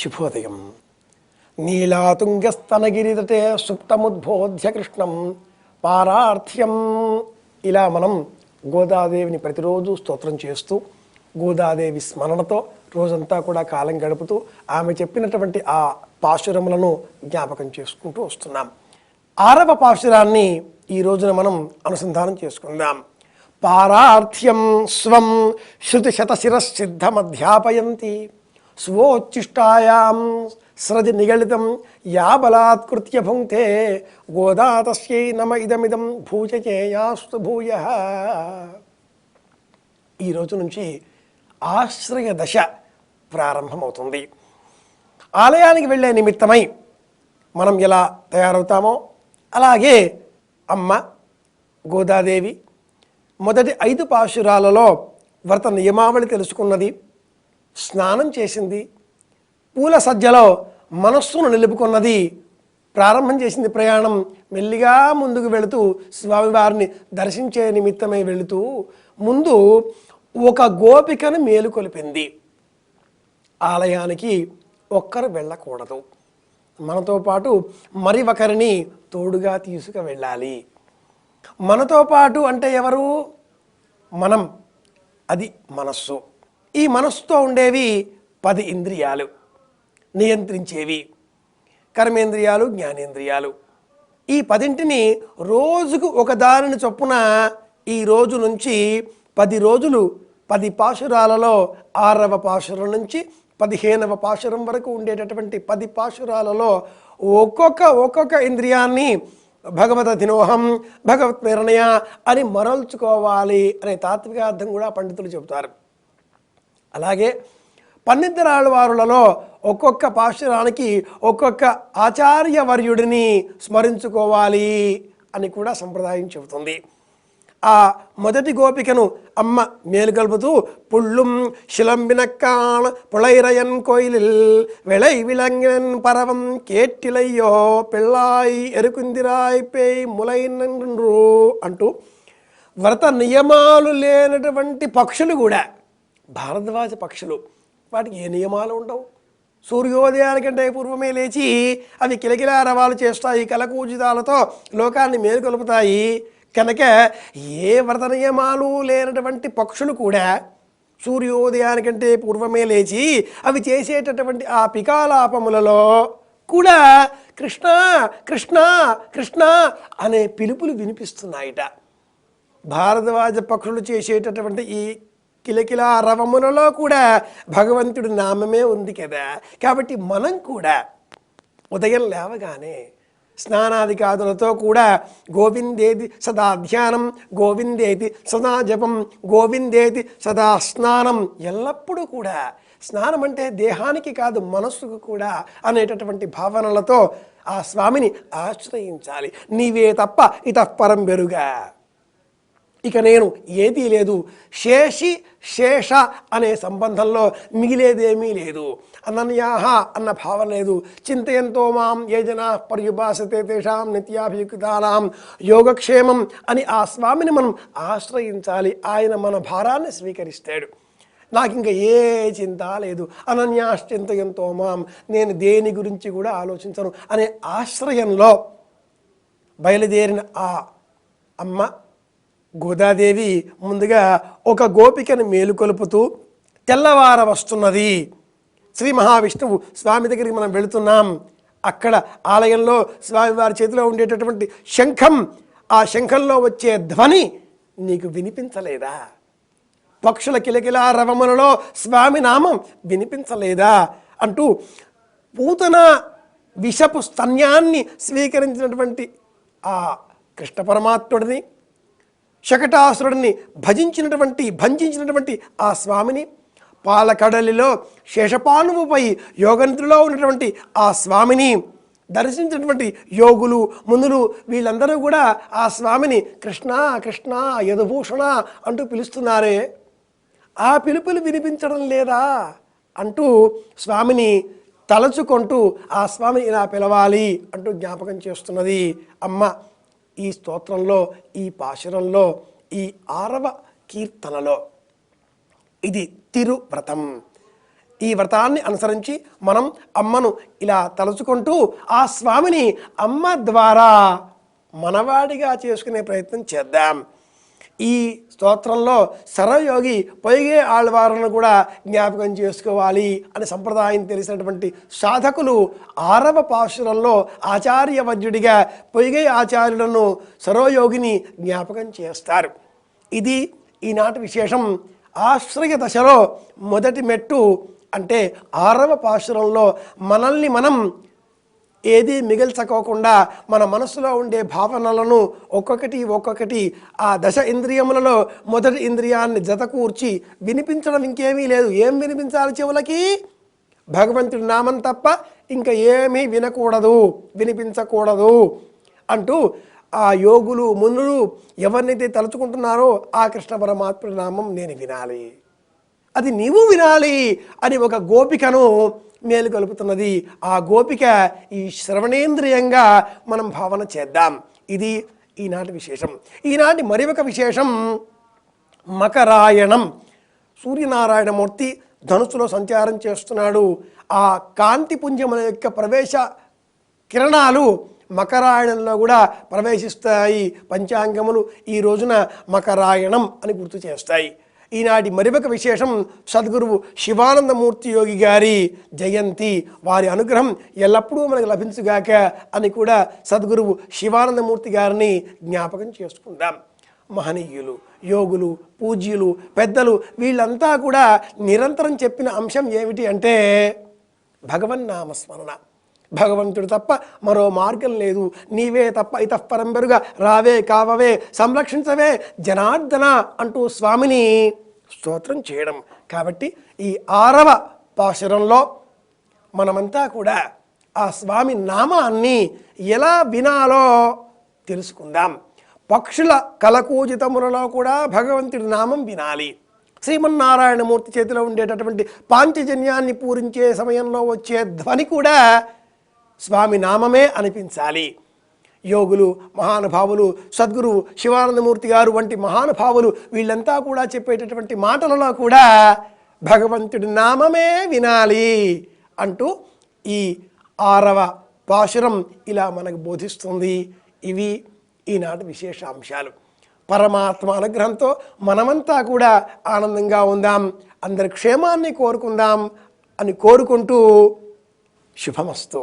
శుభోదయం. నీలాతుంగస్తనగిరితటే సుప్తముద్బోధ్య కృష్ణం పారార్థ్యం. ఇలా మనం గోదాదేవిని ప్రతిరోజు స్తోత్రం చేస్తూ గోదాదేవి స్మరణతో రోజంతా కూడా కాలం గడుపుతూ ఆమె చెప్పినటువంటి ఆ పాశురములను జ్ఞాపకం చేసుకుంటూ వస్తున్నాం. 6వ పాశురాన్ని ఈ రోజున మనం అనుసంధానం చేసుకుందాం. పారార్థ్యం స్వం శృతిశతశిరసిద్ధమధ్యాపయంతి స్వోచ్ఛిష్టాయాం స్రజి నిగళితం యా బలాత్కృత్య భుంక్తే గోదా తస్యై నమ ఇదమిదం భూచచేయాస్తు భూయః. ఈ రోజు నుంచి ఆశ్రయ దశ ప్రారంభమవుతుంది. ఆలయానికి వెళ్ళే నిమిత్తమై మనం ఎలా తయారవుతామో అలాగే అమ్మ గోదాదేవి మొదటి 5 పాశురాలలో వ్రత నియమావళి తెలుసుకున్నది, స్నానం చేసింది, పూల సజ్జలో మనస్సును నిలుపుకున్నది, ప్రారంభం చేసింది ప్రయాణం. మెల్లిగా ముందుకు వెళుతూ స్వామివారిని దర్శించే నిమిత్తమై వెళుతూ ముందు ఒక గోపికను మేలుకొలిపింది. ఆలయానికి ఒక్కరు వెళ్ళకూడదు, మనతో పాటు మరి ఒకరిని తోడుగా తీసుకు వెళ్ళాలి. మనతో పాటు అంటే ఎవరు? మనం, అది మనస్సు. ఈ మనస్సుతో ఉండేవి 10 ఇంద్రియాలు నియంత్రించేవి, కర్మేంద్రియాలు, జ్ఞానేంద్రియాలు. ఈ 10ంటిని రోజుకు ఒక దానిని చొప్పున ఈ రోజు నుంచి 10 రోజులు 10 పాశురాలలో 6వ పాశురం నుంచి 15వ పాశురం వరకు ఉండేటటువంటి 10 పాశురాలలో ఒక్కొక్క ఇంద్రియాన్ని భగవత దినోహం భగవత్ ప్రేరణయ అని మరల్చుకోవాలి అనే తాత్విక అర్థం కూడా పండితులు చెబుతారు. అలాగే 12 ఆళ్వారులలో ఒక్కొక్క పాశురానికి ఒక్కొక్క ఆచార్యవర్యుడిని స్మరించుకోవాలి అని కూడా సంప్రదాయం చెబుతుంది. ఆ మొదటి గోపికను అమ్మ మేలుకలుపుతూ పుళ్ళుం శిలంబినక్కాన్ పుళైరయన్ కోయిలిల్ వెళై విలంగినన్ పరవం కేట్టిలయ్యో పిళ్ళాయి ఎరుకుందిరాయి పేయ్ ములైనరు అంటూ వ్రత నియమాలు లేనటువంటి పక్షులు కూడా, భారద్వాజ పక్షులు, వాటికి ఏ నియమాలు ఉండవు. సూర్యోదయానికంటే పూర్వమే లేచి అవి కిలకిలా రవాలు చేస్తాయి, కలకూజితాలతో లోకాన్ని మేలుకొలుపుతాయి. కనుక ఏ వ్రత నియమాలు లేనటువంటి పక్షులు కూడా సూర్యోదయానికంటే పూర్వమే లేచి అవి చేసేటటువంటి ఆ పికాలాపములలో కూడా కృష్ణ కృష్ణ కృష్ణ అనే పిలుపులు వినిపిస్తున్నాయిట. భారద్వాజ పక్షులు చేసేటటువంటి ఈ కిలకిలా రవములలో కూడా భగవంతుడి నామమే ఉంది కదా. కాబట్టి మనం కూడా ఉదయం లేవగానే స్నానాదికాదులతో కూడా గోవిందేతి సదా ధ్యానం, గోవిందేతి సదా జపం, గోవిందేతి సదా స్నానం, ఎల్లప్పుడూ కూడా స్నానం అంటే దేహానికి కాదు మనస్సుకు కూడా అనేటటువంటి భావనలతో ఆ స్వామిని ఆశ్రయించాలి. నీవే తప్ప ఇతఃపరం బెరుగా, ఇక నేను ఏదీ లేదు, శేషి శేష అనే సంబంధంలో మిగిలేదేమీ లేదు, అనన్యాహ అన్న భావన లేదు. చింతయంతో మాం ఏ జనా పర్యుపాసతే తేషాం నిత్యాభియుక్తానాం యోగక్షేమం అని ఆ స్వామిని మనం ఆశ్రయించాలి. ఆయన మన భారాన్ని స్వీకరిస్తాడు. నాకు ఇంకా ఏ చింత లేదు, అనన్యాశ్చింతయంతో మాం, నేను దేని గురించి కూడా ఆలోచించను అనే ఆశ్రయంలో బయలుదేరిన ఆ అమ్మ గోదాదేవి ముందుగా ఒక గోపికను మేలుకొలుపుతూ తెల్లవార వస్తున్నది. శ్రీ మహావిష్ణువు స్వామి దగ్గరికి మనం వెళుతున్నాం. అక్కడ ఆలయంలో స్వామివారి చేతిలో ఉండేటటువంటి శంఖం, ఆ శంఖంలో వచ్చే ధ్వని నీకు వినిపించలేదా? పక్షుల కిలకిలా రవములలో స్వామి నామం వినిపించలేదా అంటూ పూతన విషపు స్తన్యాన్ని స్వీకరించినటువంటి ఆ కృష్ణ పరమాత్ముడిని, శకటాసురుడిని భంజించినటువంటి ఆ స్వామిని, పాలకడలిలో శేషపానువుపై యోగనిద్రలో ఉన్నటువంటి ఆ స్వామిని దర్శించినటువంటి యోగులు, మునులు వీళ్ళందరూ కూడా ఆ స్వామిని కృష్ణ కృష్ణ యదుభూషణ అంటూ పిలుస్తున్నారే, ఆ పిలుపులు వినిపించడం లేదా అంటూ స్వామిని తలచుకుంటూ ఆ స్వామిని ఇలా పిలవాలి అంటూ జ్ఞాపకం చేస్తున్నది అమ్మ. ఈ స్తోత్రంలో, ఈ పాశురంలో, ఈ 6వ కీర్తనలో ఇది తిరువ్రతం. ఈ వ్రతాన్ని అనుసరించి మనం అమ్మను ఇలా తలుచుకుంటూ ఆ స్వామిని అమ్మ ద్వారా మనవాడిగా చేసుకునే ప్రయత్నం చేద్దాం. ఈ స్తోత్రంలో సర్వయోగి పొయ్గే ఆళ్వారులను కూడా జ్ఞాపకం చేసుకోవాలి అని సంప్రదాయం తెలిసినటువంటి సాధకులు 6వ పాశురంలో ఆచార్యవద్యుడిగా పొయ్గే ఆచార్యులను సర్వయోగిని జ్ఞాపకం చేస్తారు. ఇది ఈనాటి విశేషం. ఆశ్రయ దశలో మొదటి మెట్టు అంటే 6వ పాశురంలో మనల్ని మనం ఏది మిగిల్చుకోకుండా మన మనసులో ఉండే భావనలను ఒక్కొక్కటి ఆ దశ ఇంద్రియములలో మొదటి ఇంద్రియాన్ని జతకూర్చి వినిపించడం ఇంకేమీ లేదు. ఏం వినిపించాలి? చెవులకి భగవంతుడి నామం తప్ప ఇంకా ఏమీ వినకూడదు, వినిపించకూడదు అంటూ ఆ యోగులు మునులు ఎవరినైతే తలుచుకుంటున్నారో ఆ కృష్ణ పరమాత్ముడి నామం నేను వినాలి, అది నీవు వినాలి అని ఒక గోపికను మేలుకొలుపుతున్నది. ఆ గోపిక ఈ శ్రవణేంద్రియంగా మనం భావన చేద్దాం. ఇది ఈనాటి విశేషం. ఈనాటి మరి ఒక విశేషం మకరాయణం. సూర్యనారాయణమూర్తి ధనుస్సులో సంచారం చేస్తున్నాడు. ఆ కాంతిపుంజముల యొక్క ప్రవేశ కిరణాలు మకరాయణంలో కూడా ప్రవేశిస్తాయి. పంచాంగములు ఈ రోజున మకరాయణం అని గుర్తు చేస్తాయి. ఈనాటి మరొక విశేషం సద్గురువు శివానందమూర్తి యోగి గారి జయంతి. వారి అనుగ్రహం ఎల్లప్పుడూ మనకు లభించుగాక అని కూడా సద్గురువు శివానందమూర్తి గారిని జ్ఞాపకం చేసుకుందాం. మహనీయులు, యోగులు, పూజ్యులు, పెద్దలు వీళ్ళంతా కూడా నిరంతరం చెప్పిన అంశం ఏమిటి అంటే భగవన్నామస్మరణ. భగవంతుడు తప్ప మరో మార్గం లేదు, నీవే తప్ప ఇతఃపరం బెరుగ, రావే కావవే సంరక్షించవే జనార్దన అంటూ స్వామిని స్తోత్రం చేయడం. కాబట్టి ఈ 6వ పాశురంలో మనమంతా కూడా ఆ స్వామి నామాన్ని ఎలా వినాలో తెలుసుకుందాం. పక్షుల కలకూజితములలో కూడా భగవంతుడి నామం వినాలి. శ్రీమన్నారాయణమూర్తి చేతిలో ఉండేటటువంటి పాంచజన్యాన్ని పూరించే సమయంలో వచ్చే ధ్వని కూడా స్వామి నామమే అనిపించాలి. యోగులు, మహానుభావులు, సద్గురువు శివానందమూర్తి గారు వంటి మహానుభావులు వీళ్ళంతా కూడా చెప్పేటటువంటి మాటలలో కూడా భగవంతుడి నామమే వినాలి అంటూ ఈ 6వ పాశురం ఇలా మనకు బోధిస్తుంది. ఇవి ఈనాటి విశేషాంశాలు. పరమాత్మ అనుగ్రహంతో మనమంతా కూడా ఆనందంగా ఉందాం, అందరి క్షేమాన్ని కోరుకుందాం అని కోరుకుంటూ శుభమస్తు.